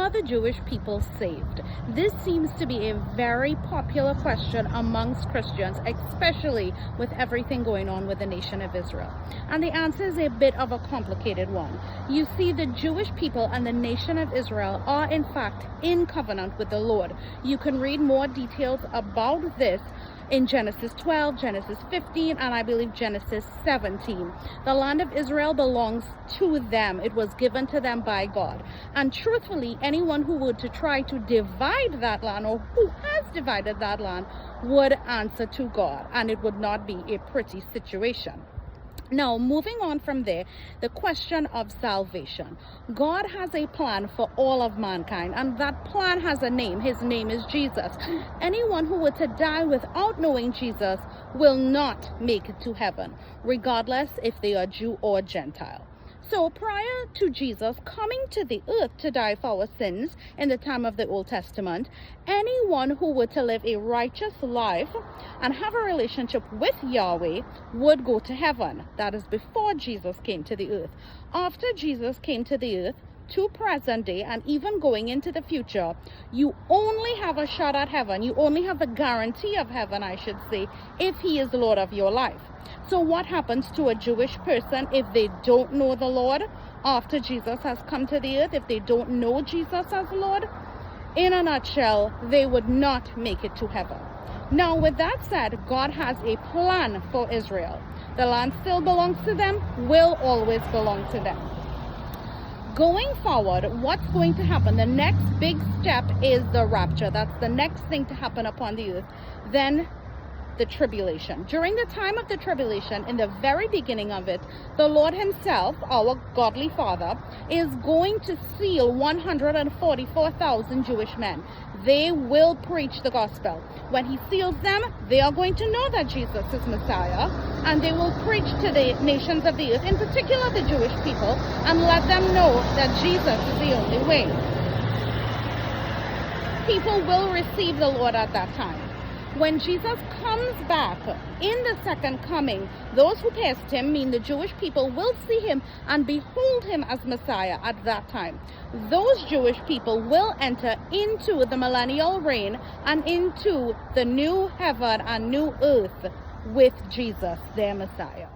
are the Jewish people saved? This seems to be a very popular question amongst Christians, especially with everything going on with the nation of Israel. And the answer is a bit of a complicated one. You see, the Jewish people and the nation of Israel are in fact in covenant with the Lord. You can read more details about this in Genesis 12, Genesis 15, and I believe Genesis 17. The land of Israel belongs to them. It was given to them by God. And truthfully, anyone who were to try to divide that land, or who has divided that land, would answer to God, and it would not be a pretty situation. Now, moving on from there, the question of salvation. God has a plan for all of mankind, and that plan has a name. His name is Jesus. Anyone who were to die without knowing Jesus will not make it to heaven, regardless if they are Jew or Gentile. So prior to Jesus coming to the earth to die for our sins in the time of the Old Testament, anyone who were to live a righteous life and have a relationship with Yahweh would go to heaven. That is before Jesus came to the earth. After Jesus came to the earth, to present day and even going into the future, you only have a shot at heaven. You only have a guarantee of heaven, I should say, if he is Lord of your life. So what happens to a Jewish person if they don't know the Lord after Jesus has come to the earth? If they don't know Jesus as Lord? In a nutshell, they would not make it to heaven. Now, with that said, God has a plan for Israel. The land still belongs to them, will always belong to them. Going forward, what's going to happen? The next big step is the rapture. That's the next thing to happen upon the earth. Then the tribulation. During the time of the tribulation, in the very beginning of it, the Lord himself, our godly Father, is going to seal 144,000 Jewish men. They will preach the gospel. When he seals them, they are going to know that Jesus is Messiah, and they will preach to the nations of the earth, in particular the Jewish people, and let them know that Jesus is the only way. People will receive the Lord at that time. When Jesus comes back in the second coming, those who pierced him, mean the Jewish people, will see him and behold him as Messiah at that time. Those Jewish people will enter into the millennial reign and into the new heaven and new earth with Jesus, their Messiah.